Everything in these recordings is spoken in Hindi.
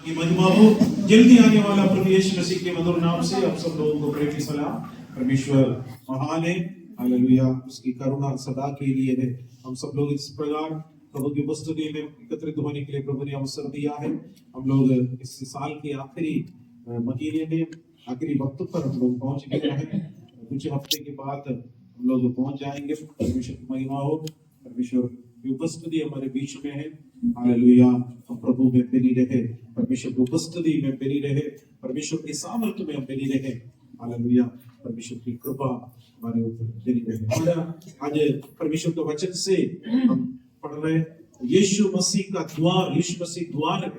की महिमा हो। जल्दी आने वाला प्रभु यीशु मसीह के मधुर नाम से आप सब लोगों को प्रेम की सलाम। परमेश्वर महान है, हालेलुया। उसकी करुणा सदा के लिए है। हम सब लोग इस प्रकार प्रभु की उपस्थिति में एकत्रित होने के लिए प्रभु ने अवसर दिया है। हम लोग इस साल के आखिरी महीने में आखिरी वक्त पर हम लोग पहुंच गए हैं। कुछ हफ्ते के बाद हम लोग पहुंच जाएंगे। परमेश्वर की महिमा हो। परमेश्वर की उपस्थिति हमारे बीच में है, हालेलुया। हम प्रभु में बनी रहे, परमेश्वर की उपस्थिति में बनी रहे, परमेश्वर के सामर्थ्य में हम बनी रहे, हालेलुया। परमेश्वर की कृपा हमारे ऊपर बनी रहे। आज परमेश्वर के वचन से हम पढ़ रहे हैं, यीशु मसीह का द्वार। यीशु मसीह द्वार है।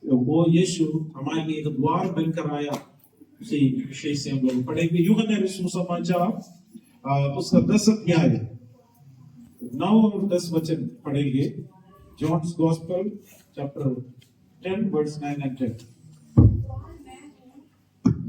वो यीशु हमारे लिए एक द्वार बनकर आया। उसी विषय से हम लोग पढ़ेंगे। यूहन्ना सुसमाचार उसका 10 अध्याय 9 और 10 वचन पढ़ेंगे। John's gospel chapter 10 verse 9 and 10।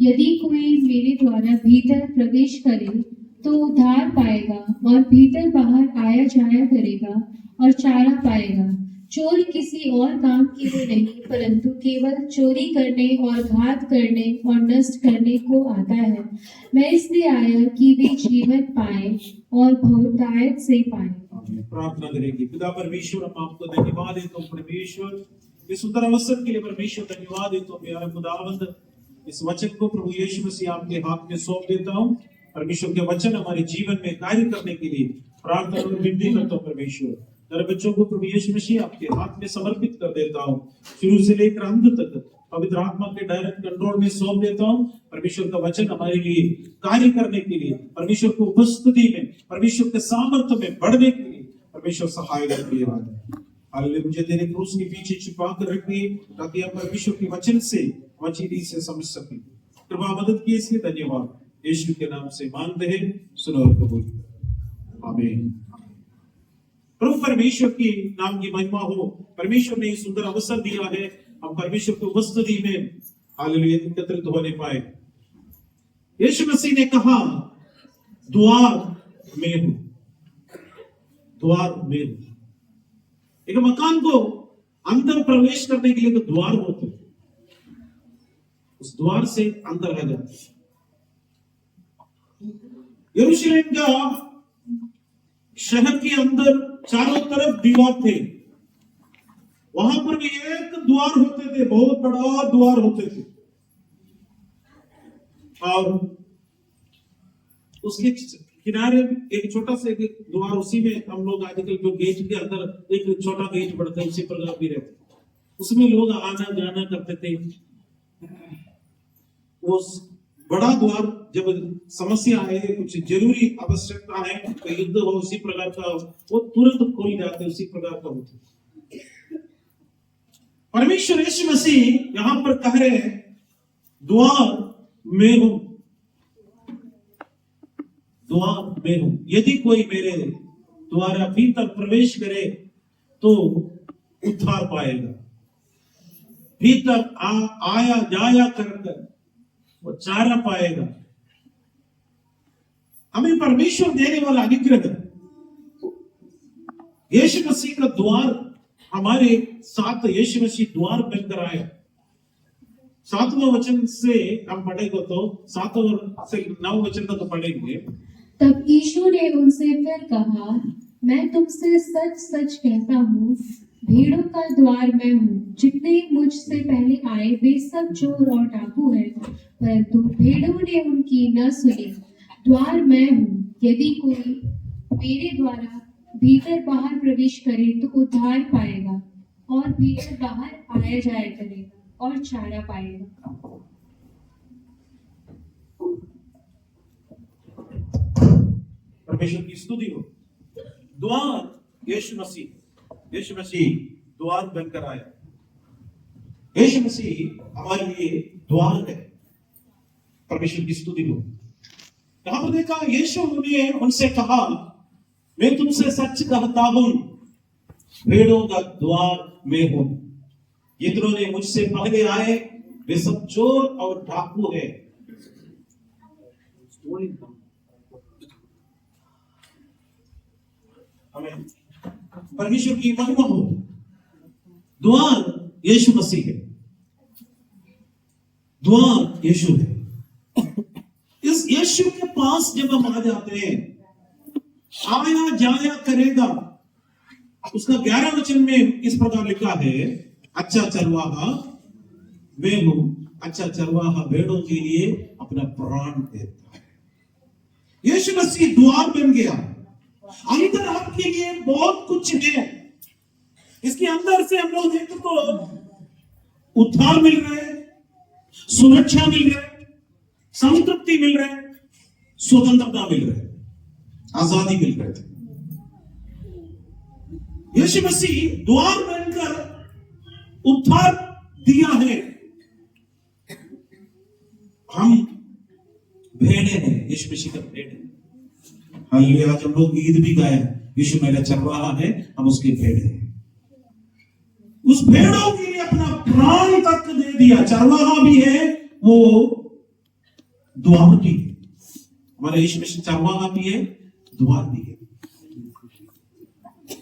यदि कोई मेरे द्वारा भीतर प्रवेश करे तो उद्धार पाएगा और भीतर बाहर आया जाया करेगा और चारा पाएगा। चोर किसी और काम के लिए नहीं, परंतु केवल चोरी करने और घात करने और नष्ट करने को आता है। मैं इसलिए आया कि वे जीवन पाए और बहुतायत से पाए। प्रार्थना करेंगे। पिता परमेश्वर, हम आपको धन्यवाद देते हैं। परमेश्वर इस सुंदर अवसर के लिए परमेश्वर धन्यवाद देते हैं। प्यारे खुदावंद, इस वचन को प्रभु यीशु मसीह आपके हाथ में सौंप देता हूँ। परमेश्वर के वचन हमारे जीवन में कार्य करने के लिए प्रार्थना और विनती करता हूँ। परमेश्वर, तेरे बच्चों को प्रभु यीशु मसीह आपके हाथ में समर्पित कर देता हूँ। शुरू से लेकर अंत तक पवित्र आत्मा के डायरेक्ट कंट्रोल में सौंप देता हूँ। परमेश्वर का वचन हमारे लिए कार्य करने के लिए, परमेश्वर की उपस्थिति में, परमेश्वर के सामर्थ्य में बढ़ने के लिए परमेश्वर सहाय करके हालेलुया। मुझे तेरे क्रूस के पीछे छिपा कर रखिए, ताकि हम परमेश्वर के वचन से वचीनी से समझ सकें। कृपा मदद की, इसलिए धन्यवाद। यीशु के नाम से मांगते हैं, सुनो और कबूल करो। आमीन। प्रभु परमेश्वर की नाम की महिमा हो। परमेश्वर ने सुंदर अवसर दिया है, हम परमेश्वर की उपस्थिति में हालेलुया एकत्रित होने पाए। यीशु मसीह ने कहा, द्वार में हूं, द्वार में हूं। एक मकान को अंदर प्रवेश करने के लिए तो द्वार होते, उस द्वार से अंदर आ जाते। यरूशलेम का शहर के अंदर चारों तरफ दीवार थे। वहां पर भी एक द्वार होते थे, बहुत बड़ा द्वार होते थे, और उसके किनारे एक छोटा सा द्वार, उसी में हम लोग आजकल जो गेट के अंदर एक छोटा गेट पड़ता है, उसी प्रकार भी रहते, उसमें लोग आना जाना करते थे। वो बड़ा द्वार जब समस्या है, कुछ जरूरी आवश्यकता है, तो युद्ध हो, उसी प्रकार का वो तुरंत खोल जाते, उसी प्रकार का होता। परमेश्वर यीशु मसीह यहां पर कह रहे हैं, द्वार में हूं, द्वार में हूं। यदि कोई मेरे द्वारा भीतर प्रवेश करे तो उद्धार पाएगा, भीतर आया जाया कर वो चारा पाएगा। हमें परमेश्वर देने वाला अनुग्रह, यीशु मसीह का द्वार हमारे साथ, यीशु मसीह द्वार बनकर आया। 7वां वचन से हम पढ़ेंगे, तो 7 से 9 वचन तक पढ़ेंगे। तब यीशु ने उनसे फिर कहा, मैं तुमसे सच सच कहता हूँ, भीड़ों का द्वार मैं हूँ। जितने मुझसे पहले आए वे सब चोर और डाकू हैं, परंतु भीड़ों ने उनकी न सुनी। द्वार मैं हूँ। यदि कोई मेरे द्वारा भीतर बाहर प्रवेश करे तो उद्धार पाएगा और भीतर बाहर आया जाया करेगा और चारा पाएगा। परमेश्वर की स्तुति हो। द्वार यीशु मसीह, यीशु मसीह द्वार बनकर आया। यीशु मसीह हमारे लिए द्वार है। परमेश्वर की स्तुति हो। यहां पर देखा, यीशु ने उनसे कहा, मैं तुमसे सच कहता हूं, भेड़ों का द्वार मैं हूं। जिन्होंने मुझसे पहले आए वे सब चोर और डाकू है। हमें परमेश्वर की महिमा हो। द्वार यीशु मसीह है, द्वार यीशु है। इस यीशु के पास जब हम आ जाते हैं, आया जाया करेगा। उसका 11 वचन में इस प्रकार लिखा है, अच्छा चरवाहा मैं हूं, अच्छा चरवाहा भेड़ों के लिए अपना प्राण देता है। यीशु मसीह द्वार बन गया। अंदर आपके लिए बहुत कुछ है। इसके अंदर से हम लोग देखें तो उद्धार मिल रहा है, सुरक्षा मिल रहा है, संतृप्ति मिल रहा है, स्वतंत्रता मिल रहा है, आजादी मिल रही है। यीशु मसीह द्वार बनकर उद्धार दिया है। हम भेड़े हैं, यीशु मसीह का भेड़ है। हालेलुया। आज हम लोग गीत भी गाए, यीशु मेरा चरवाहा है, हम उसके भेड़ हैं। उस भेड़ों के लिए अपना प्राण तक दे दिया। चरवाहा भी है, वो द्वार भी है। हमारा यीशु मसीह चरवाहा भी है, द्वार भी है।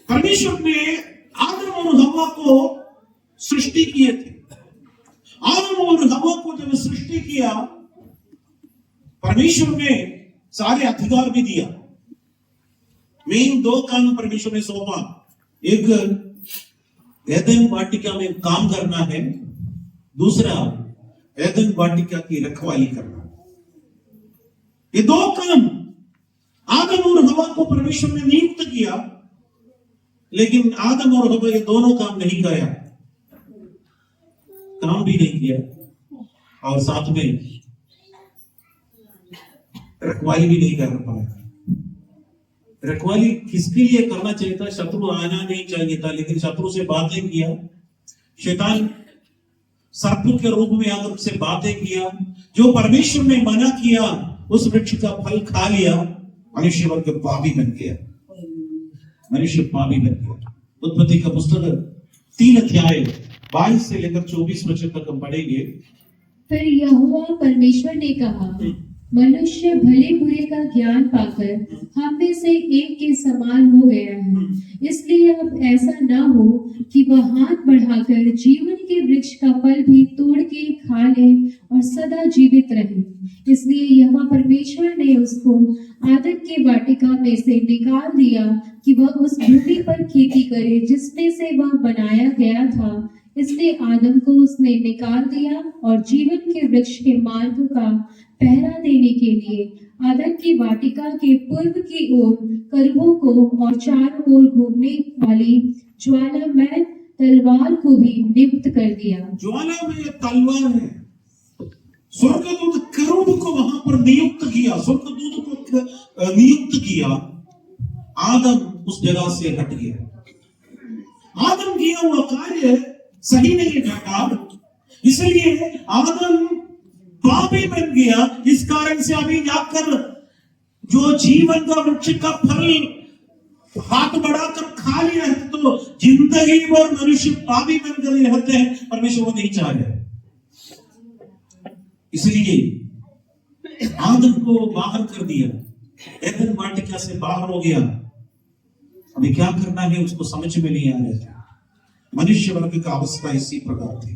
परमेश्वर ने आदम और हवा को सृष्टि किए थे। आदम और हवा को जब सृष्टि किया, परमेश्वर ने सारे अधिकार भी दिया। मेन 2 काम परमेश्वर ने सौंपा। एक एदन वाटिका में काम करना है, दूसरा एदन वाटिका की रखवाली करना। ये 2 काम आदम और हवा को परमेश्वर ने नियुक्त किया, लेकिन आदम और हवा ये दोनों काम नहीं किया, काम भी नहीं किया, और साथ में रखवाली भी नहीं कर पाया। रखवाली किसके लिए करना चाहिए था? शत्रु आना नहीं चाहिए था, लेकिन शत्रु से बातें किया। शैतान सर्प के रूप में आकर उससे बातें किया। जो परमेश्वर ने मना किया, उस वृक्ष का फल खा लिया, मनुष्य वर्ग पापी बन गया। मनुष्य पापी बन गया। उत्पत्ति का पुस्तक 3 अध्याय 22 से लेकर 24 वचन तक हम पढ़ेंगे। फिर यहोवा परमेश्वर ने कहा, मनुष्य भले बुरे का ज्ञान पाकर हम में से एक के समान हो गया है, इसलिए अब ऐसा न हो कि वह हाथ बढ़ाकर जीवन के वृक्ष का फल भी तोड़ के खा ले और सदा जीवित रहे। इसलिए यहोवा परमेश्वर ने उसको आदम के वाटिका में से निकाल दिया कि वह उस भूमि पर खेती करे जिसमें से वह बनाया गया था। इसलिए आदम को उसने निकाल दिया और जीवन के वृक्ष के मार्ग का पहरा देने के लिए आदम की वाटिका के पूर्व की ओर करूबों को और चारों ओर घूमने वाली ज्वालामय तलवार को भी नियुक्त कर दिया। ज्वालामय तलवार है। स्वर्गदूत करूब को वहां पर नियुक्त किया, स्वर्गदूत को नियुक्त किया। आदम उस जगह से हट गया। आदम किया हुआ कार्य सही नहीं था, इसलिए आदम पापी बन गया। इस कारण से अभी जाकर जो जीवन का वृक्ष का फल हाथ बढ़ाकर खा लिया है, तो जिंदगी भर मनुष्य पापी बनकर रहते हैं। परमेश्वर को नहीं चाह रहे, इसलिए आदम को बाहर कर दिया, एदन वाटिका से बाहर हो गया। अभी क्या करना है उसको समझ में नहीं आ रहा था। मनुष्य वर्ग का अवस्था इसी प्रकार थी।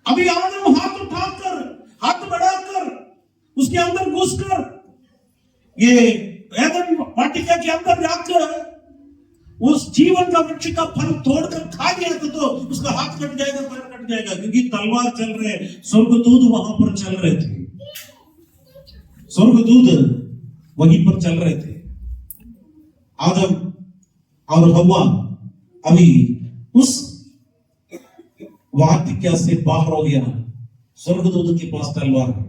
अभी आदम हाथ उठाकर, हाथ बढ़ाकर, उसके अंदर घुसकर, ये एदन वाटिका के अंदर जाकर उस जीवन का वृक्ष का फल तोड़कर खा गया तो उसका हाथ कट जाएगा, पैर कट जाएगा, क्योंकि तलवार चल रहे, स्वर्गदूत वहां पर चल रहे थे। स्वर्गदूत वहीं पर चल रहे थे। आदम और हव्वा अभी उस वाटिका से बाहर हो गया। स्वर्गदूत के पास तलवार है।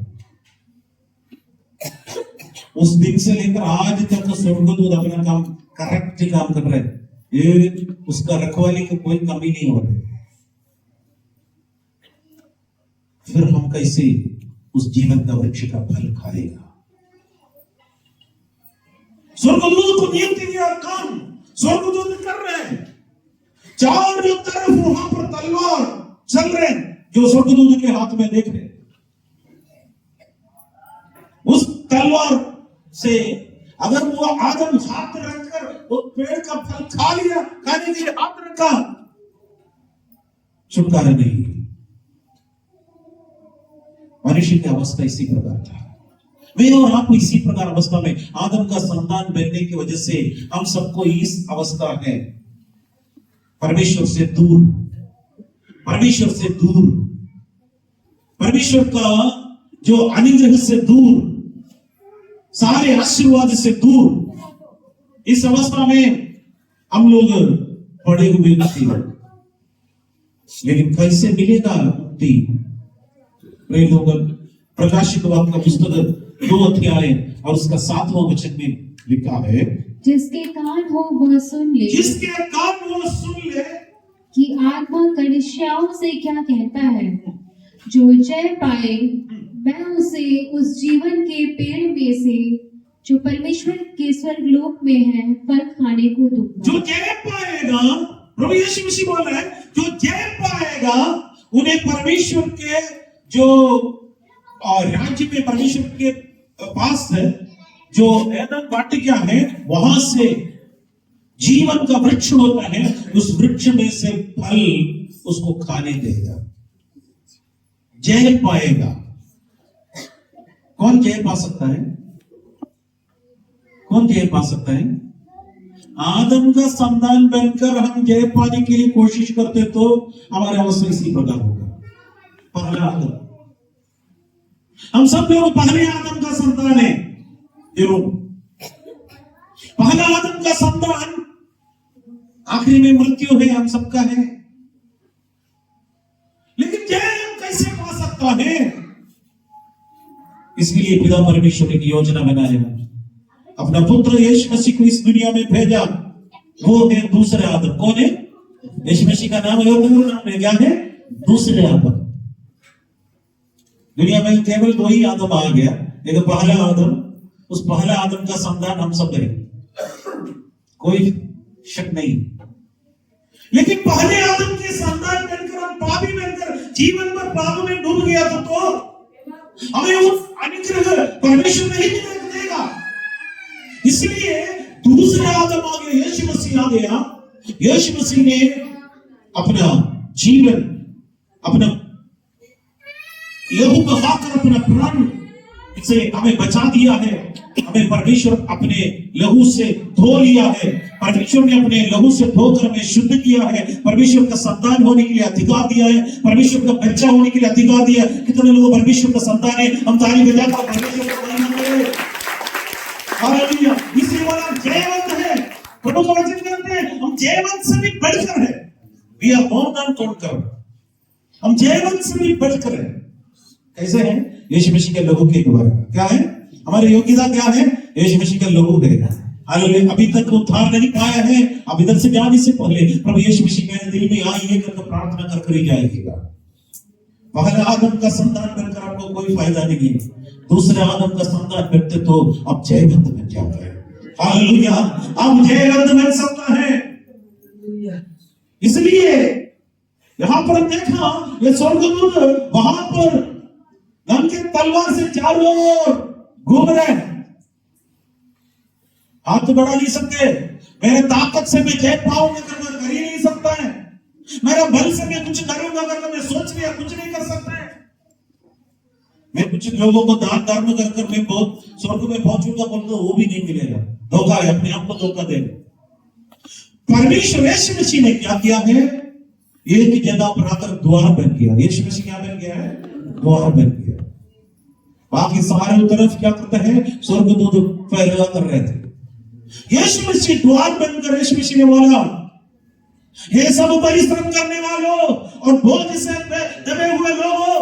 उस दिन से लेकर आज तक तो स्वर्गदूत अपना काम करेक्ट काम कर रहे हैं। ये उसका रखवाली की कोई कमी नहीं हो रही। फिर हम कैसे उस जीवन का वृक्ष का फल खाएगा? स्वर्गदूत को नियुक्त किया काम स्वर्गदूत कर रहे हैं। चारों तरफ वहां पर तलवार चल रहे हैं, जो स्वर्गदूत के हाथ में देख रहे। उस तलवार से अगर वो आदम हाथ रखकर वो पेड़ का फल खा लिया, खाने के लिए हाथ रखा, छुटकारा नहीं है। मनुष्य की अवस्था इसी प्रकार था। मैं और आप इसी प्रकार अवस्था में आदम का संतान बनने की वजह से हम सबको इस अवस्था है, परमेश्वर से दूर, परमेश्वर से दूर, परमेश्वर का जो अनुग्रह से दूर, सारे आशीर्वाद से दूर, इस अवस्था में हम लोग पड़े हुए थे। लेकिन कैसे मिलेगा मुक्ति? लोग प्रकाशित वाक्य का पुस्तक 2 अध्याय और उसका 7वां वचन में लिखा है, जिसके कान हो वह सुन ले, जिसके कान वो सुन ले कि आत्मा कलीसियाओं से क्या कहता है। जो जय पाए मैं उसे उस जीवन के पेड़ में से जो परमेश्वर के स्वर्गलोक में है फल खाने को दूंगा। जो जय पाएगा, प्रभु यीशु मसीह बोल रहे हैं, जो जय पाएगा उन्हें परमेश्वर के जो राज्य में, परमेश्वर के पास है जो एदन वाटिका है, वहां से जीवन का वृक्ष होता है, उस वृक्ष में से फल उसको खाने देगा। जय पाएगा। कौन जय पा सकता है? कौन जय पा सकता है? आदम का संतान बनकर हम जय पाने के लिए कोशिश करते तो हमारे अवश्य इसी प्रकार होगा। पहला आदम, हम सब लोग पहले आदम का संतान है। जरूर पहला आदम का संतान, आखिरी में मृत्यु है, हम सबका है। लेकिन जय हम कैसे पा सकता है? इसलिए पिता परमेश्वर की योजना बनाया, अपना पुत्र यीशु मसीह को इस दुनिया में भेजा। वो है दूसरे आदम। कौन है? यीशु मसीह का नाम है, और नाम है क्या है? दूसरे आदम। दुनिया में केवल 2 ही आदम आ गया, एक पहला आदम, उस पहला आदम का संतान हम सब है, कोई शक नहीं। लेकिन पहले आदम के संतान बनकर हम पापी बनकर जीवन भर पाप में डूब गया तो हमें उस अनुग्रह परमेश्वर नहीं देगा। इसलिए दूसरा आदम आ गया, यीशु मसीह आ गया। यीशु मसीह ने अपना जीवन, अपना लहू बहाकर अपना प्राण से हमें बचा दिया है। हमें परमेश्वर अपने लहू से धो लिया है। परमेश्वर ने अपने लहू से धोकर हमें शुद्ध किया है। परमेश्वर का संतान होने के लिए अधिकार दिया है। परमेश्वर का बच्चा होने के लिए अधिकार दिया है। कितने लोग परमेश्वर का संतान है? हम ताली बजाकर परमेश्वर का महिमा करें। हालेलुया। इसलिए वाला जयवंत है। प्रभु का वचन कहते हैं हम जयवंत से भी बढ़कर है। We are more than conquer. हम जयवंत से भी बढ़कर है। कैसे है? यीशु मसीह के लहू के द्वारा। क्या है हमारी योग्यता? क्या है? यीशु मसीह का लहू है। हालेलुया। अभी तक उद्धार नहीं पाया है, अब इधर से जाने से पहले प्रभु यीशु मसीह मेरे दिल में आइए करके प्रार्थना कर ही जाएगा। पहले आदम का संतान बनकर आपको कोई फायदा नहीं है। दूसरे आदम का संतान बनते तो अब जयवंत बन जाता है। हालेलुया। अब जयवंत बन सकता है। इसलिए यहां पर देखा ये स्वर्गदूत वहां पर धन के तलवार से चारों ओर घूम रहे हैं। हाथ तो बढ़ा नहीं सकते। मेरे ताकत से मैं जय पाऊंगा कर ही नहीं सकता है। मेरा बल से मैं कुछ करूंगा अगर मैं सोच लिया कुछ नहीं कर सकता है। मैं कुछ लोगों को दान धर्म कर मैं बहुत स्वर्ग में पहुंचूंगा बोलता वो भी नहीं मिलेगा। धोखा है, अपने आप को धोखा देगा। परमेश्वर यीशु मसीह ने क्या किया है? एक जगह पर आकर द्वार बन गया। यीशु मसीह क्या बन गया है? द्वार बन गया। बाकी सारे तरफ क्या करते हैं? स्वर्गदूत फैला कर रहे थे। यीशु मसीह द्वार बनकर यीशु मसीह ने बोला, हे सब परिश्रम करने वालों और बोझ से दबे हुए लोगों,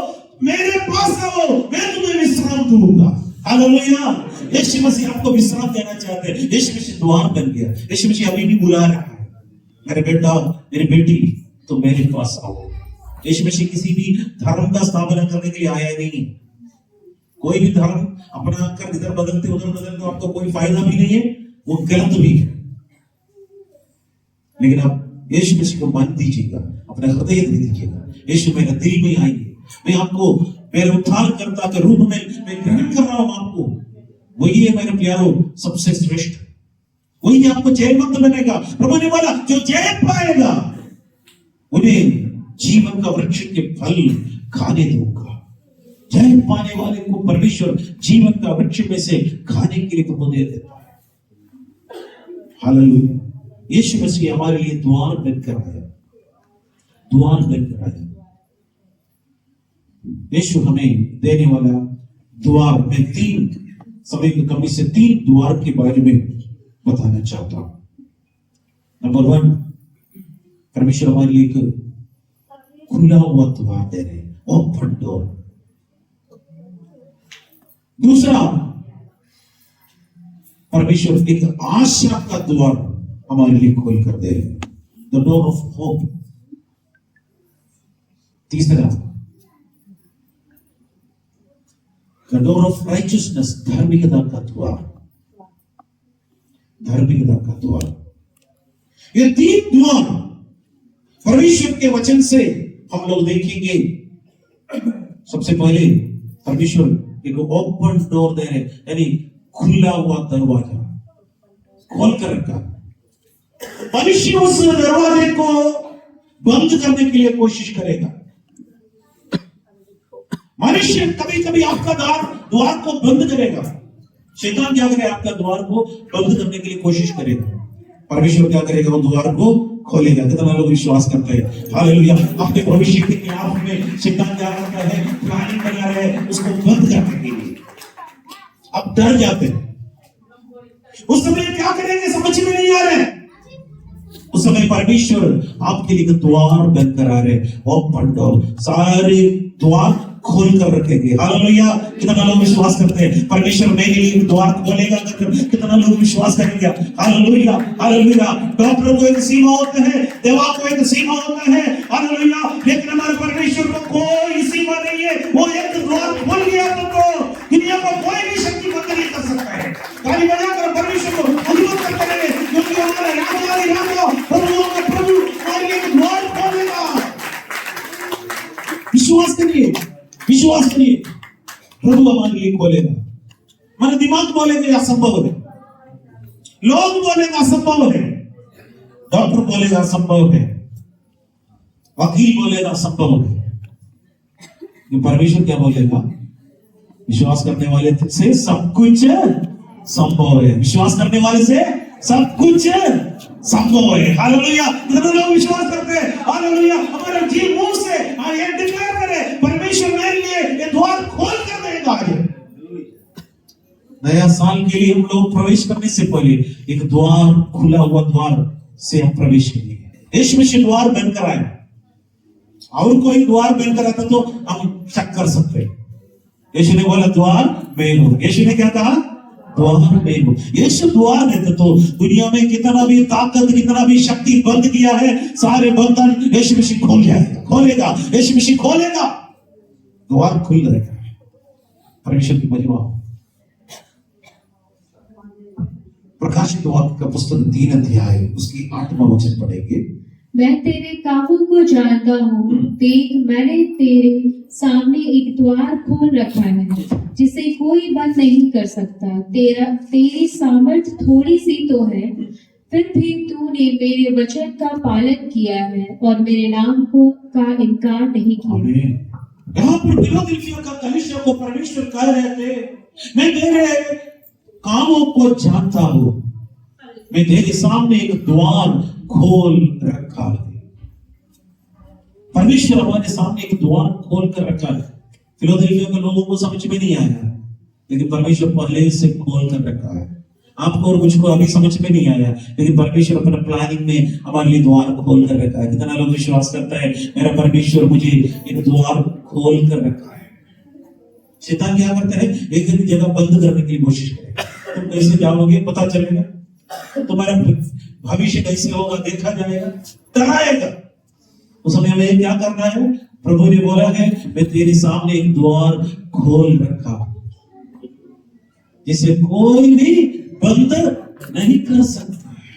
मेरे पास आओ, मैं तुम्हें विश्राम दूंगा। हालेलुया। यीशु मसीह आपको विश्राम देना चाहते हैं। यीशु मसीह द्वार बन गया। यीशु मसीह अभी भी बुला रहा है, मेरे बेटा मेरी बेटी तो मेरे पास आओ। यीशु मसीह किसी भी धर्म का स्थापना करने के लिए आया नहीं। कोई भी धर्म अपना कर इधर बदलते उधर बदलते आपको कोई फायदा भी नहीं है, वो गलत भी है। लेकिन आप यीशु मसीह को मान दीजिएगा, अपना हृदय दे दीजिएगा। यीशु मेरे दिल में आइए, मैं आपको मेरे उद्धारकर्ता के रूप में मैं ग्रहण कर रहा हूं आपको। वही है मेरे प्यारो सबसे श्रेष्ठ, वही आपको जयवंत बनेगा। प्रभु ने बोला जो जय पाएगा उन्हें जीवन जीवन का वृक्ष के फल खाने दूंगा। जय पाने वाले को परमेश्वर जीवन का वृक्ष में से खाने के लिए प्रभु दे देता है। हालेलुया। यीशु मसीह हमारे लिए द्वार बनकर आया, द्वार बनकर आया। यीशु हमें देने वाला द्वार में तीन, समय की कमी से तीन द्वार के बारे में बताना चाहता हूं। नंबर 1, परमेश्वर हमारे लिए एक खुला हुआ द्वार दे रहे, ओपन डोर। दूसरा, परमेश्वर एक आशा का द्वार हमारे लिए खोल कर दे, द डोर ऑफ होप। तीसरा, द डोर ऑफ राइचियसनेस, धार्मिकता का द्वार, धार्मिकता का द्वार। ये तीन द्वार परमेश्वर के वचन से हम लोग देखेंगे। सबसे पहले परमेश्वर एक ओपन डोर दे रहे, यानी खुला हुआ दरवाजा खोल कर रखा। मनुष्य उस दरवाजे को बंद करने के लिए कोशिश करेगा। मनुष्य कभी कभी आपका द्वार को बंद करेगा। शैतान क्या करे, आपका द्वार को बंद करने के लिए कोशिश करेगा। परमेश्वर क्या करेगा, वो द्वार को खोलेगा। कितना लोग विश्वास करते हैं? हालेलुया। अपने भविष्य के खिलाफ में शैतान क्या करता है, प्लानिंग बना रहा है उसको बंद करने के लिए। अब डर जाते हैं, उस समय क्या करेंगे समझ में नहीं आ रहा है। उस समय परमेश्वर आपके लिए द्वार बनकर आ रहे, ओपन डोर, सारे द्वार खोल कर रखेंगे। हालेलुया। कितना लोग विश्वास करते हैं परमेश्वर मेरे लिए द्वार खोलेगा? कितना लोग विश्वास करेंगे? Hallelujah, hallelujah. डॉक्टर को एक सीमा होता है, दवा को एक सीमा होता है, हालेलुया। लेकिन हमारे परमेश्वर को कोई सीमा नहीं है। वो एक द्वार खोल गया तो दुनिया को कोई भी शक्ति बंद नहीं कर सकता है। ताली बजाकर परमेश्वर को धन्यवाद करते रहे, क्योंकि हमारा राजा प्रभुओं का प्रभु हमारे लिए द्वार खोलेगा। विश्वास करिए, विश्वास करिए, प्रभु हमारे लिए खोलेगा। हमारे दिमाग बोलेंगे असंभव है, लोग बोलेंगे असंभव है, डॉक्टर बोलेगा असंभव है, वकील बोलेगा असंभव है, परमेश्वर क्या बोलेगा? विश्वास करने वाले से सब कुछ संभव है। विश्वास करने वाले से सब कुछ संभव है। हालेलुया। कितने लोग विश्वास करते हैं? हालेलुया। हमारे जी मुंह से ये डिक्लेयर करें, परमेश्वर मेरे लिए ये द्वार खोल कर देगा। नया साल के लिए हम लोग प्रवेश करने से पहले एक द्वार, खुला हुआ द्वार से हम प्रवेश करेंगे। यीशु मसीह द्वार बनकर आए, और कोई द्वार बनकर आता तो हम शक कर सकते हैं। यीशु ने बोला द्वार मैं हूं। यीशु ने क्या कहा? द्वार मैं हूं। यीशु द्वार है तो दुनिया में कितना भी ताकत, कितना भी शक्ति बंद किया है, सारे बंधन यीशु मसीह खोल जाएगा, खोलेगा। यीशु मसीह खोलेगा, द्वार खुल रहेगा। परमेश्वर की महिमा। प्रकाशित वाक्य का पुस्तक 3 अध्याय उसकी 8वां वचन पढ़ेंगे। मैं तेरे कामों को जानता हूँ, देख मैंने तेरे सामने एक द्वार खोल रखा है जिसे कोई बंद नहीं कर सकता। तेरी सामर्थ थोड़ी सी तो है, फिर भी तूने मेरे वचन का पालन किया है और मेरे नाम का इनकार नहीं किया। यहाँ पर फिलाडेल्फिया का कलीसिया को परमेश्वर कह रहे थे, मैं तेरे कामों को जानता हूँ, मैं तेरे सामने एक द्वार खोल रखा है। परमेश्वर हमारे सामने एक द्वार खोल कर रखा है। फिलाडेल्फिया के लोगों को समझ में नहीं आया, लेकिन परमेश्वर पहले से खोल कर रखा है। आपको और मुझको अभी समझ में नहीं आया, लेकिन परमेश्वर अपना प्लानिंग में हमारे लिए द्वार खोल कर रखा है। कितना लोग विश्वास करता है मेरा परमेश्वर मुझे एक द्वार खोल कर रखा है? शैतान क्या करता है, एक जगह बंद करने की कोशिश करेगा। तुम कैसे जाओगे पता चलेगा, तुम्हारा भविष्य कैसे होगा देखा जाएगा, डराएगा। उस समय हमें क्या करना है? प्रभु ने बोला है मैं तेरे सामने एक द्वार खोल रखा जिसे कोई भी बंद नहीं कर सकता है।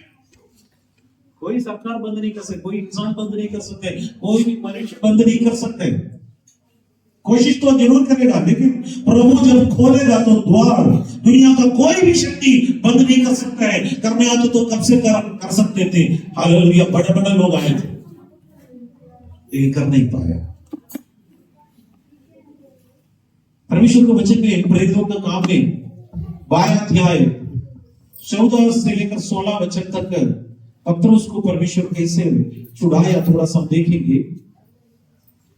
कोई सरकार बंद नहीं कर सकती, कोई इंसान बंद नहीं कर सकते, कोई भी मनुष्य बंद नहीं कर सकते। कोशिश तो जरूर करेगा, लेकिन प्रभु जब खोलेगा तो द्वार दुनिया का कोई भी शक्ति बंद नहीं कर सकता है। करने आते तो कब से कर सकते थे। हालेलुया। बड़े बड़े लोग आए थे, लेकिन कर नहीं पाया। परमेश्वर के वचन में प्रेरितों का काम में 12 अध्याय 14 से लेकर 16 वचन तक पतरस को परमेश्वर कैसे छुड़ाया, थोड़ा सा देखेंगे।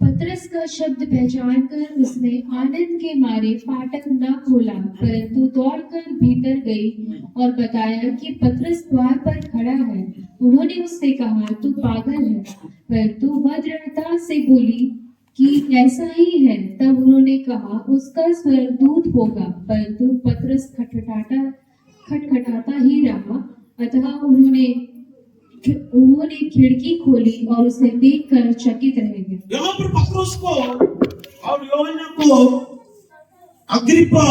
पतरस का शब्द पहचान कर उसने आनंद के मारे फाटक न खोला, परंतु दौड़कर भीतर गई और बताया कि पतरस द्वार पर खड़ा है। उन्होंने उससे कहा, तू पागल है। परंतु वह दृढ़ता से बोली कि ऐसा ही है। तब उन्होंने कहा, उसका स्वर्गदूत होगा। परंतु पतरस खटखटाता ही रहा। अतः उन्होंने खिड़की खोली और उसे देखकर चकित रह गए। यहाँ पर पतरस को और यूहन्ना को अग्रिप्पा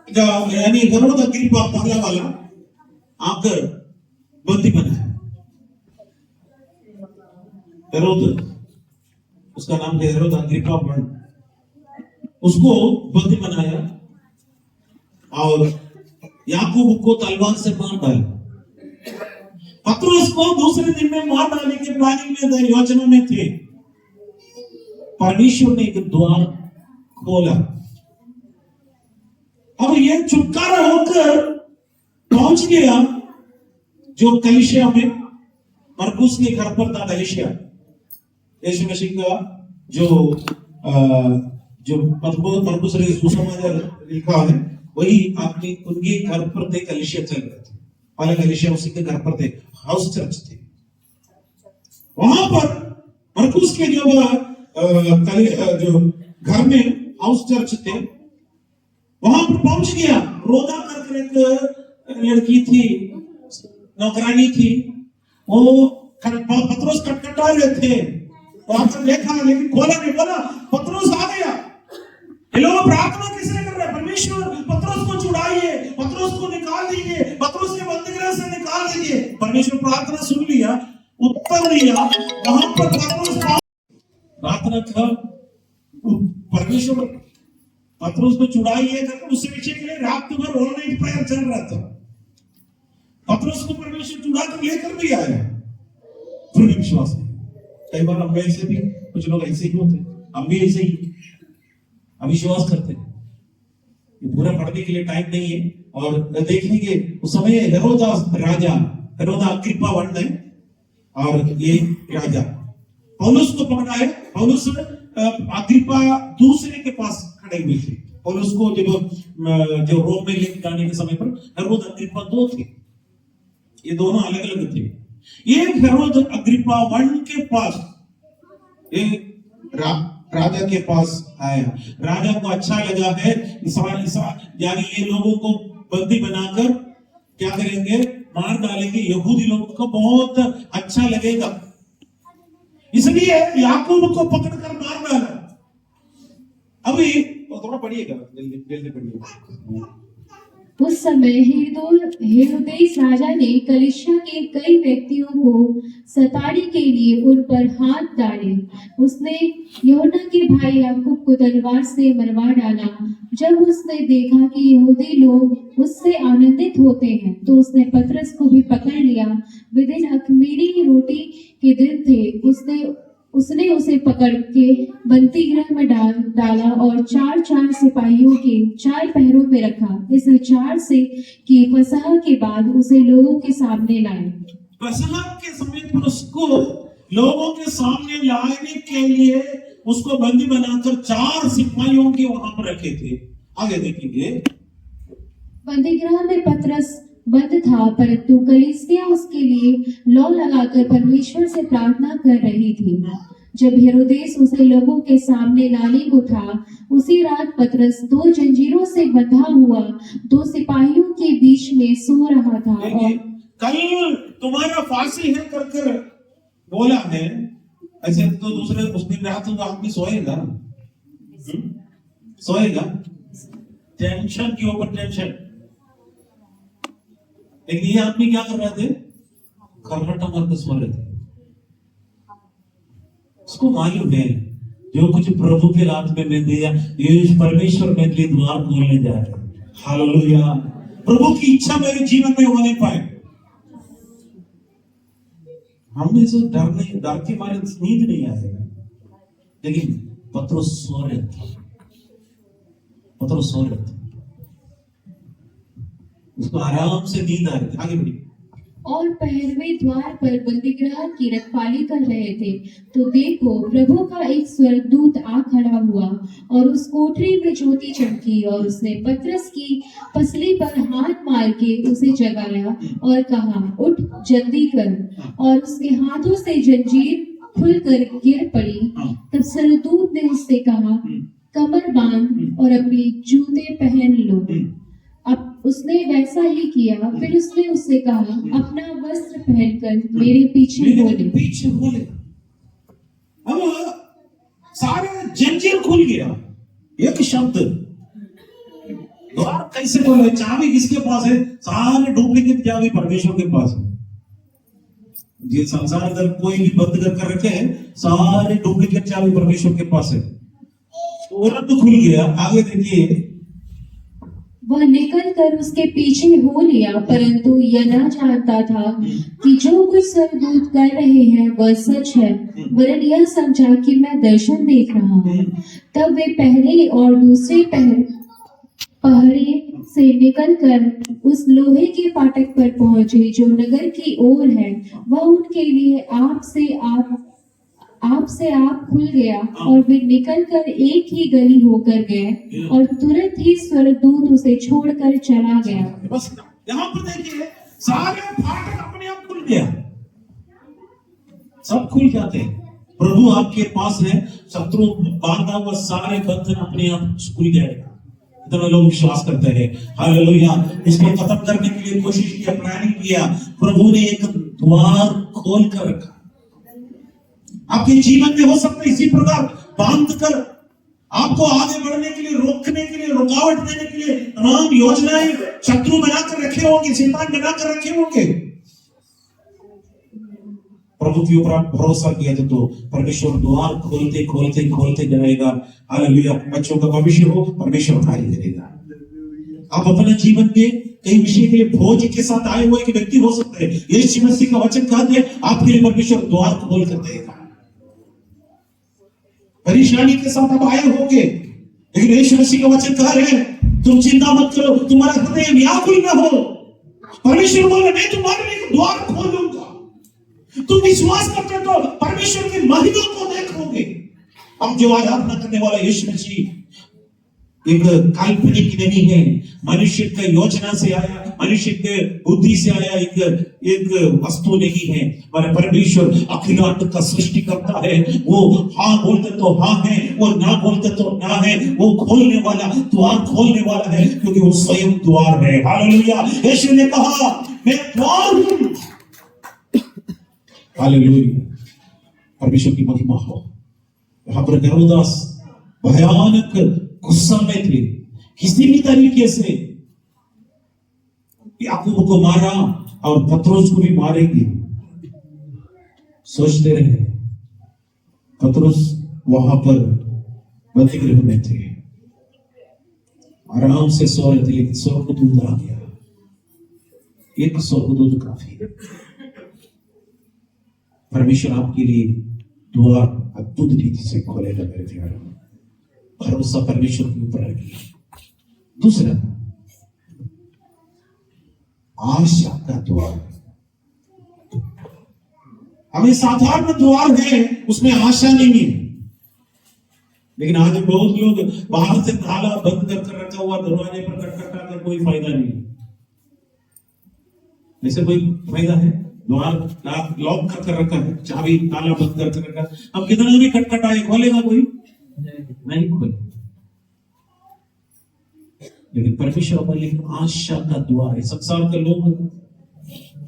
यानी हेरोद अग्रिप्पा पहला वाला आकर बंदी बनाया। हेरोद, उसका नाम है हेरोद अग्रिप्पा वन, उसको बंदी बनाया और याकूब को तलवार से मार डाला। पतरस को दूसरे दिन में मार डालने के प्लानिंग में योजना में थे। परमेश्वर ने एक द्वार खोला। अब ये छुटकारा होकर पहुंच गया जो कलीसिया में, मरकुस के घर पर था कलीसिया। यीशु मसीह का जो मरकुस ने सुसमाचार लिखा है, वही आपने उनके घर पर थे, कलीसिया चल रहे थे। पहले कलीसिया उसी के घर पर थे, हाउस चर्च थे। वहां पर मरकुस के जो घर में हाउस चर्च थे, वहां पर पहुंच गया। रोदा करके एक लड़की थी, नौकरानी थी, वो पतरस खटखटा रहे थे, वहां पर देखा लेकिन खोला नहीं। बोला पतरस आ गया। ये लोग प्रार्थना किसने कर रहे हैं? परमेश्वर पतरस को छुड़ाइए, पतरस को निकाल दीजिए, पतरस के बंदीगृह से निकाल दीजिए। परमेश्वर प्रार्थना सुन लिया, उत्तर दिया। वहां पर पतरस प्रार्थना था, परमेश्वर पतरस को छुड़ाइए करके उससे विषय के लिए रात भर ऑनलाइन प्रेयर चल रहा था। पतरस को परमेश्वर छुड़ा कर लेकर भी आया। पूर्ण विश्वास है। कई बार हम ऐसे भी, कुछ लोग ऐसे ही होते, हम भी ऐसे ही अविश्वास करते हैं। ये पूरा पढ़ने के लिए टाइम नहीं है। और देखेंगे उस समय हेरोदा राजा, हेरोदा अग्रिप्पा वन है और ये राजा पौलुस को पकड़ाया। पौलुस अग्रिप्पा दूसरे के पास खड़े हुए थे। पौलुस को जो रोम में लेकर जाने के समय पर हेरोद अग्रिप्पा 2 थे। ये दोनों अलग अलग थे। एक हेरोद अग्रिप्पा वन के पास राजा के पास आया। राजा को अच्छा लगा है, यानी ये लोगों को बंदी बनाकर क्या करेंगे, मार डालेंगे। यहूदी लोगों को बहुत अच्छा लगेगा, इसलिए याकूब को पकड़कर मार डाला। अभी थोड़ा पढ़िएगा, जल्दी पढ़िएगा। उस समय हेरोदेस राजा ने कलीसिया के कई व्यक्तियों को सताने के लिए उन पर हाथ डाले। उसने यूहन्ना के भाई याकूब को तलवार से मरवा डाला। जब उसने देखा कि यहूदी लोग उससे आनंदित होते हैं, तो उसने पतरस को भी पकड़ लिया। वे दिन अख़मीरी रोटी के दिन थे। उसने उसे पकड़ के बंदी गृह में डाला और 4 सिपाहियों के 4 पहरों में रखा। इस विचार से कि फसह के बाद उसे लोगों के सामने लाए। फसह के समय पर उसको लोगों के सामने लाने के लिए उसको बंदी बनाकर 4 सिपाहियों के वहां पर रखे थे। आगे देखेंगे। बंदी गृह में पतरस बंद था, परंतु कलीसिया उसके लिए लौ लगाकर परमेश्वर से प्रार्थना कर रही थी। जब हेरोदेस उसे लोगों के सामने लाने को था, उसी रात पतरस 2 जंजीरों से बंधा हुआ 2 सिपाहियों के बीच में सो रहा था। और कल तुम्हारा फांसी है कर बोला है। ऐसे तो दूसरे उस दिन रात को आदमी सोएगा, टेंशन के ऊपर टेंशन। लेकिन ये आदमी क्या कर रहे थे, खर्राटा मारकर सो रहे थे। उसको मालूम है जो कुछ प्रभु के हाथ में मैं दिया, ये परमेश्वर मेरे लिए द्वार खोलने जा रहे हैं। हालेलुया। प्रभु की इच्छा मेरे जीवन में होने पाए। हमें से डर के मारे नींद नहीं आएगा, लेकिन पतरस सो रहे थे, उसको आराम से नींद आ रही थी। आगे बढ़िए। और 11वें द्वार पर बंदीगृह की रखवाली कर रहे थे, तो देखो प्रभु का एक स्वर्गदूत आ खड़ा हुआ और उस कोठरी में ज्योति चमकी, और उसने पतरस की पसली पर हाथ मार के उसे जगाया और कहा, उठ जल्दी कर। और उसके हाथों से जंजीर खुलकर गिर पड़ी। तब स्वर्गदूत ने उससे कहा, कमर बांध और अपने जूते पहन लो। अब उसने वैसा ही किया। फिर उसने उससे कहा, अपना वस्त्र पहनकर मेरे पीछे हो ले। अब सारे जंजीर खुल गया। एक शब्द, द्वार कैसे खोले? चाबी किसके पास है? सारे डुप्लीकेट चाबी परमेश्वर के पास है। ये संसार अगर कोई भी बंद कर रखे हैं, सारे डुप्लीकेट चाबी परमेश्वर के पास है। तुरंत खुल गया। आगे देखिए, वह निकल कर उसके पीछे हो लिया, परंतु यह न जानता था कि जो कुछ स्वर्गदूत कर रहे हैं वह सच है, वरन यह समझा कि मैं दर्शन देख रहा हूँ। तब वे पहले और दूसरे पहरे से निकलकर उस लोहे के फाटक पर पहुंचे जो नगर की ओर है। वह उनके लिए आप से आप खुल गया, और वे निकलकर एक ही गली होकर गए, और तुरंत ही स्वर्गदूत उसे छोड़कर चला गया। बस यहाँ पर देखिए, सारे फाटक अपने आप खुल गया, सब खुल जाते हैं। प्रभु आपके पास है, शत्रु बांधा हुआ सारे बंधन अपने आप खुल जाएगा। इतना लोग विश्वास करते हैं। हालेलुया। इसको खत्म करने के लिए कोशिश किया, प्लानिंग किया, प्रभु ने एक द्वार खोल कर रखा। आपके जीवन में हो सकता है इसी प्रकार बांध कर आपको आगे बढ़ने के लिए, रोकने के लिए, रुकावट देने के लिए तमाम योजनाएं शत्रु बनाकर रखे होंगे, शैतान बनाकर रखे होंगे। प्रभु के ऊपर आप भरोसा किया तो परमेश्वर द्वार खोलते खोलते खोलते जाएगा। हालेलुया। बच्चों का भविष्य हो, परमेश्वर कार्य करेगा। आप अपने जीवन में कई विषय के लिए भोज के साथ आए हुए एक व्यक्ति हो सकते हैं। यीशु मसीह का वचन कहते हैं, आपके लिए परमेश्वर द्वार खोल कर देगा। परेशानी के साथ आप आए होंगे, लेकिन यीशु मसीह का वचन कह रहे हैं, तुम चिंता मत करो, तुम्हारा हृदय व्याकुल न हो। परमेश्वर बोले, मैं तुम्हारे लिए द्वार खोलूंगा। तुम विश्वास करते तो परमेश्वर की महिमा को देखोगे। हम जो आराधना करने वाला यीशु मसीह एक काल्पनिक नहीं है, मनुष्य का योजना से आया, मनुष्य के बुद्धि से आया एक वस्तु नहीं है। पर परमेश्वर अखिलांड का सृष्टि करता है। वो हाँ बोलते तो हाँ है, वो ना बोलते तो ना है। वो खोलने वाला, द्वार खोलने वाला है, क्योंकि वो स्वयं द्वार है। हालेलुया। यीशु ने कहा, मैं द्वार हूं। हालेलुया। परमेश्वर की महिमा हो। यहां पर गर्भदास भयानक गुस्सा में थे, किसी भी तरीके से याकूब को मारा और पतरस को भी मारेंगे। सोचते रहे, पतरस वहां पर बंदीगृह में थे, आराम से सो रहे थे, लेकिन स्वर्गदूत आ गया। एक स्वर्गदूत काफी है। परमेश्वर आपके लिए द्वार अद्भुत रीति से खोलेगा मेरे प्यारे। भरोसा परमेश्वर के ऊपर रखिए। दूसरा, आशा का द्वार। हमें साधारण द्वार है, उसमें आशा नहीं है। लेकिन आज बहुत लोग बाहर से ताला बंद कर रखा हुआ दरवाजे पर खटखटा कर कोई फायदा नहीं है। ऐसे कोई फायदा है? द्वार लॉक कर रखा है, चाबी ताला बंद कर रखा है, अब कितना भी खटखटाए, खोलेगा कोई? नहीं खोले। लेकिन परमेश्वर हमारे लिए आशा का द्वार है। संसार के लोग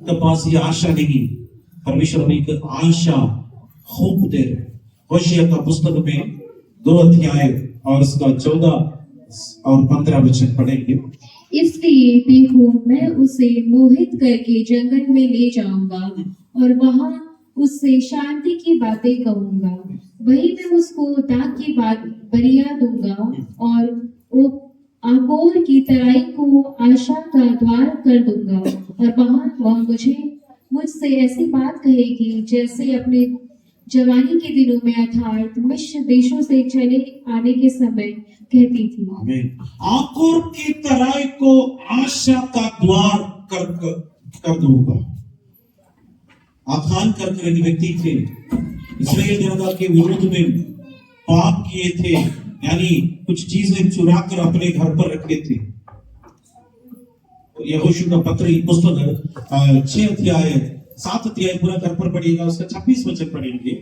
के पास ये आशा नहीं। परमेश्वर हमें एक आशा, होप दे रहे। होशिया का पुस्तक में 2 अध्याय और उसका 14 और 15 वचन पढ़ेंगे। इसलिए देखो, मैं उसे मोहित करके जंगल में ले जाऊंगा और वहां उससे शांति की बातें कहूंगा। वहीं मैं उसको दाग की बात बरिया दूंगा और वो आकोर की तराई को आशा का द्वार कर दूंगा, और वहां वह मुझसे ऐसी बात कहेगी जैसे अपने जवानी के दिनों में अर्थात मिस्र देशों से चले आने के समय कहती थी। आमीन। आकोर की तराई को आशा का द्वार कर दूंगा। आखान कर एक व्यक्ति थे, इस्राएल जनता के विरोध में पाप किए थे, यानी कुछ चीजें चुरा कर अपने घर पर रखे थे। यहोशू का पत्र की पुस्तक 6 अध्याय 7 अध्याय पूरा घर पर पढ़िएगा, उसका 26 वचन पढ़ेंगे।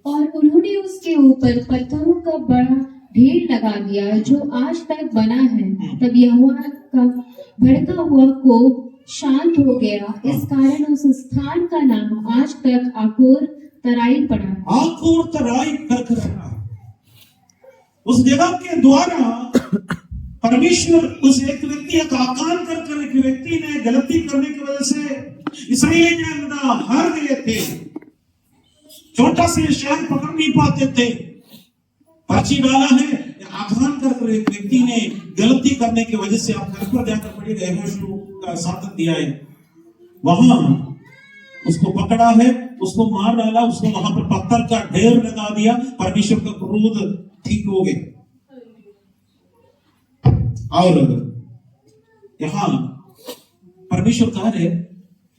और उन्होंने उसके ऊपर पत्थरों का बड़ा ढेर लगा दिया जो आज तक बना है। तब यहोवा का भड़का हुआ कोप शांत हो गया, इस कारण उस स्थान का नाम आज तक आकोर तराई पड़ा है। आकोर तराई कर रहा है। उस जगह के द्वारा परमेश्वर उस एक व्यक्ति का आकान कर एक व्यक्ति ने गलती करने की वजह से इस्राएली जनता हार गए थे। छोटा से शहर पकड़ नहीं पाते थे। पर्ची डाला है, आखान कर एक व्यक्ति ने गलती करने की वजह से, आप घर पर जाकर पढ़िएगा यहोशू का 7 अध्याय, वहां उसको पकड़ा है, उसको मार डाला, उसको वहां पर पत्थर का ढेर लगा दिया। परमेश्वर का क्रोध ठीक हो गया। और यहां परमेश्वर कह रहे,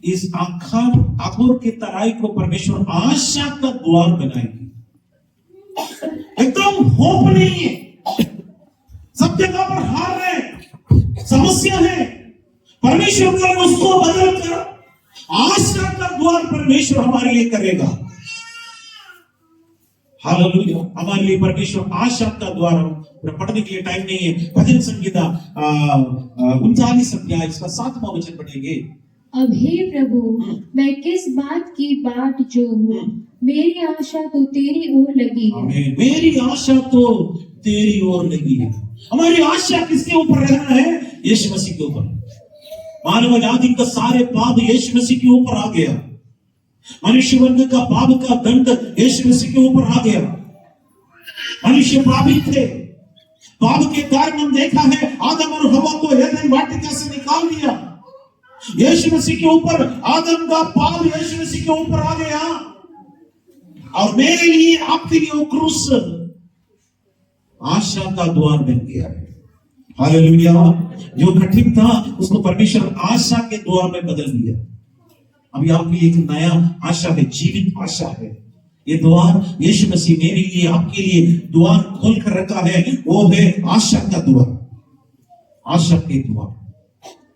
इस आकोर की तराई को परमेश्वर आशा का द्वार बनाएगी। एकदम होप नहीं है, सब जगह पर हार रहे, समस्या है। परमेश्वर का उसको बदल कर आशा का द्वार परमेश्वर हमारे लिए करेगा। हालेलुया। हमारे लिए परमेश्वर आशा का द्वार, पढ़ने के लिए टाइम नहीं है। भजन संगीता 39 अध्याय इसका 7वां वचन पढ़ेंगे। अब हे प्रभु, मैं किस बात की बाट जो हूँ, मेरी आशा तो तेरी ओर लगी है। आमीन। मेरी आशा तो तेरी ओर लगी है। हमारी आशा किसके ऊपर रहना है? यीशु मसीह के ऊपर। मानव जाति का सारे पाप यीशु मसीह के ऊपर आ गया। मनुष्य वर्ग का पाप का दंड यीशु मसीह के ऊपर आ गया। मनुष्य पापी थे, पाप के कारण हम देखा है आदम और हवा को एदेन वाटिका से निकाल दिया। यीशु मसीह के ऊपर आदम का पाप यीशु मसीह के ऊपर आ गया, और मेरे लिए आपके लिए वो क्रूस आशा का द्वार बन गया है। हालेलुया। जो कठिन था उसको परमेश्वर आशा के द्वार में बदल दिया। अभी आपके लिए एक नया आशा है, जीवित आशा है। ये द्वार यीशु मसीह मेरे लिए आपके लिए द्वार खोल कर रखा है, वो है आशा का द्वार, आशा के द्वार।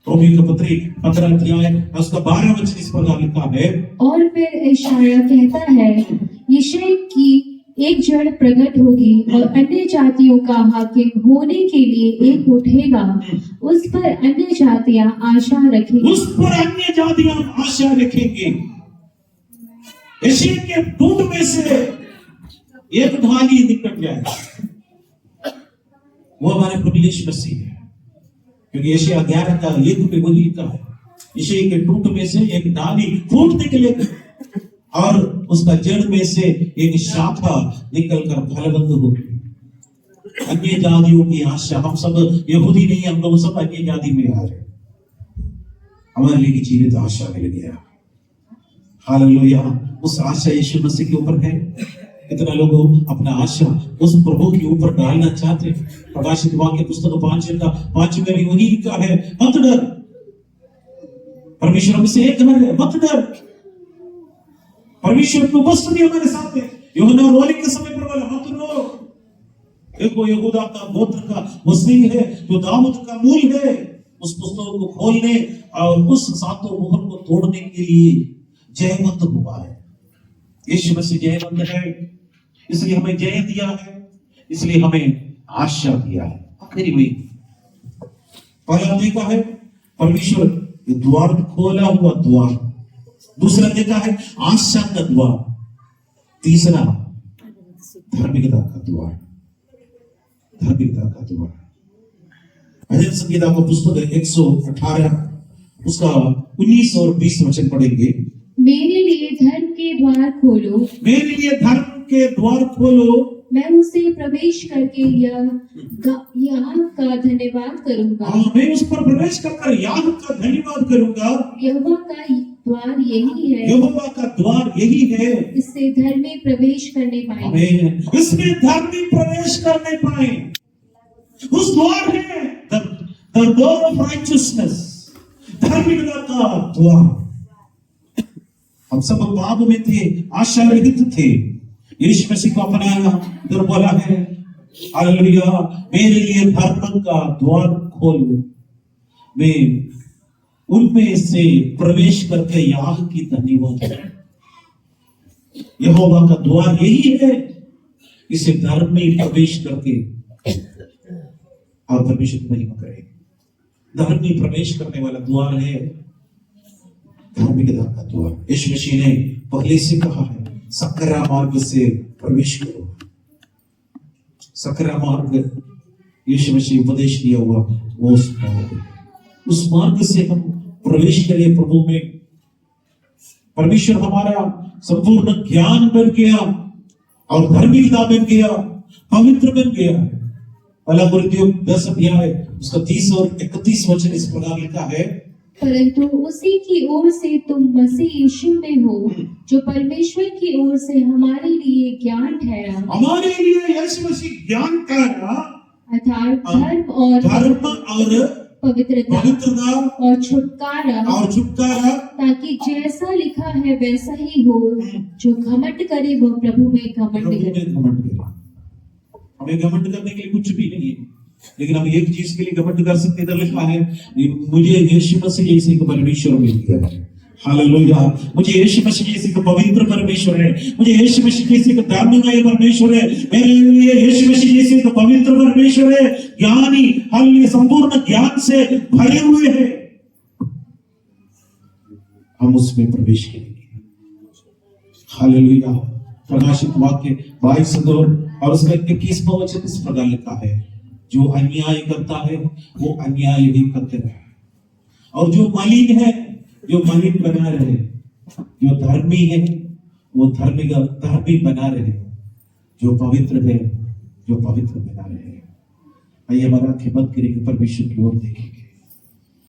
रोमियो का पत्री 15 अध्याय उसका 12 वचन इस प्रकार लिखा है। और फिर यशायाह कहता है, यिशै की एक जड़ प्रकट होगी और अन्य जातियों का हाकिम होने के लिए एक उठेगा, उस पर अन्य जातियां आशा रखेंगी। उस पर अन्य जातियां आशा रखेंगे। यिशै के टूट में से एक ढाली निकल जाएगा, वो हमारे प्रभु यीशु मसीह है। क्योंकि यशायाह 11 का 1 पे वही लिखा है, यिशै के टूट में से एक डाली फूट निकलेगी और उसका जड़ में से एक शाखा निकलकर फलवंत होगी। अन्य जातियों की आशा, हम सब यहूदी नहीं, हम लोग सब अन्य जाति में आ रहे, हमारे लिए जीवित आशा मिल गया। हालेलुया। उस आशा यीशु मसीह के ऊपर है। कितना लोग अपना आशा उस प्रभु के ऊपर डालना चाहते हैं। प्रकाशित वाक्य पुस्तक 5 में भी वही लिखा है, मत डर, परमेश्वर हमसे एक है, मत डर। परमेश्वर की उपस्थिति हमारे साथ है। यूहन्ना रोने के समय पर बोला, मत रो, देखो यहूदा का गोत्र का मसीह है, जो दाऊद का मूल है। उस पुस्तक को खोलने और उस सातों मोहर को तोड़ने के लिए जयवंत हुआ है। यीशु मसीह जयवंत है, इसलिए हमें जय दिया है, इसलिए हमें आशा दिया है। आखिरी में पहला देखा है परमेश्वर द्वार, खोला हुआ द्वार। दूसरा देखा है आशा का द्वार। तीसरा धार्मिकता का द्वार, धार्मिकता का द्वार। भजन संगीता का पुस्तक 118 उसका 19 और 20 वचन पढ़ेंगे। मेरे लिए धर्म के द्वार खोलो, मेरे लिए धर्म के द्वार खोलो, मैं उसे प्रवेश करके यहाँ का धन्यवाद करूंगा। मैं उस पर प्रवेश कर यहाँ का धन्यवाद करूंगा। द्वार यही है, यहोवा का द्वार यही है, इससे धर्मी प्रवेश करने पाएंगे। हमें इसमें धर्मी प्रवेश करने पाए। उस द्वार है the door of righteousness, धार्मिकता का द्वार। हम सब पाप में थे, आशा रहित थे, यीशु मसीह को अपनाया, इधर बोला है हालेलुया, मेरे लिए धर्म का द्वार खोलो, मैं उनमें से प्रवेश करके यहाँ की धन्यवाद। यहोवा का द्वार यही है, इसे धर्म में प्रवेश करके और परमेश्वर की महिमा करें। धर्म में प्रवेश करने वाला द्वार है धार्मिकता का द्वार। यीशु मसीह ने पहले से कहा है, सकरा मार्ग से प्रवेश करो। सकरा मार्ग यीशु मसीह उपदेश दिया हुआ वो उस मार्ग से हम प्रवेश करें प्रभु में। परमेश्वर हमारा संपूर्ण ज्ञान बन गया और धार्मिकता बन गया, पवित्र बन गया। पहला कुरिन्थियों 10 अध्याय उसका 30 और 31 वचन इस प्रकार लिखा है, परंतु उसी की ओर से तुम मसीह यीशु में हो, जो परमेश्वर की ओर से हमारे लिए ज्ञान ठहरा, हमारे लिए यीशु मसीह ज्ञान ठहरा, अर्थात धर्म और पवित्रता और छुटकारा, ताकि जैसा लिखा है वैसा ही हो, जो घमंड करे वह प्रभु में घमंड करे। हमें घमंड करने के लिए कुछ भी नहीं है, लेकिन हम एक चीज के लिए घमंड कर सकते हैं। लिखा है, मुझे यीशु मसीह जैसे का परमेश्वर मिल गया है। हालेलुया, मुझे यीशु मसीह जैसे का पवित्र परमेश्वर है, मुझे यीशु मसीह जैसे का धार्मिक परमेश्वर है, मेरे लिए यीशु मसीह जैसे का पवित्र परमेश्वर है, ज्ञानी, हालेलुया, संपूर्ण ज्ञान से भरे हुए हैं। हम उसमें प्रवेश करेंगे। हालेलुया। प्रकाशित वाक्य 22 और उसका 21वां वचन इस प्रकार लिखा है, जो अन्याय करता है वो अन्याय भी करते रहे, और जो मलिन है जो मलिन बना रहे, जो धर्मी है वो धर्मी बना रहे, जो पवित्र है जो पवित्र बना रहे। आइए हमारा आंखें बंद करेंगे, परमेश्वर की ओर देखेंगे।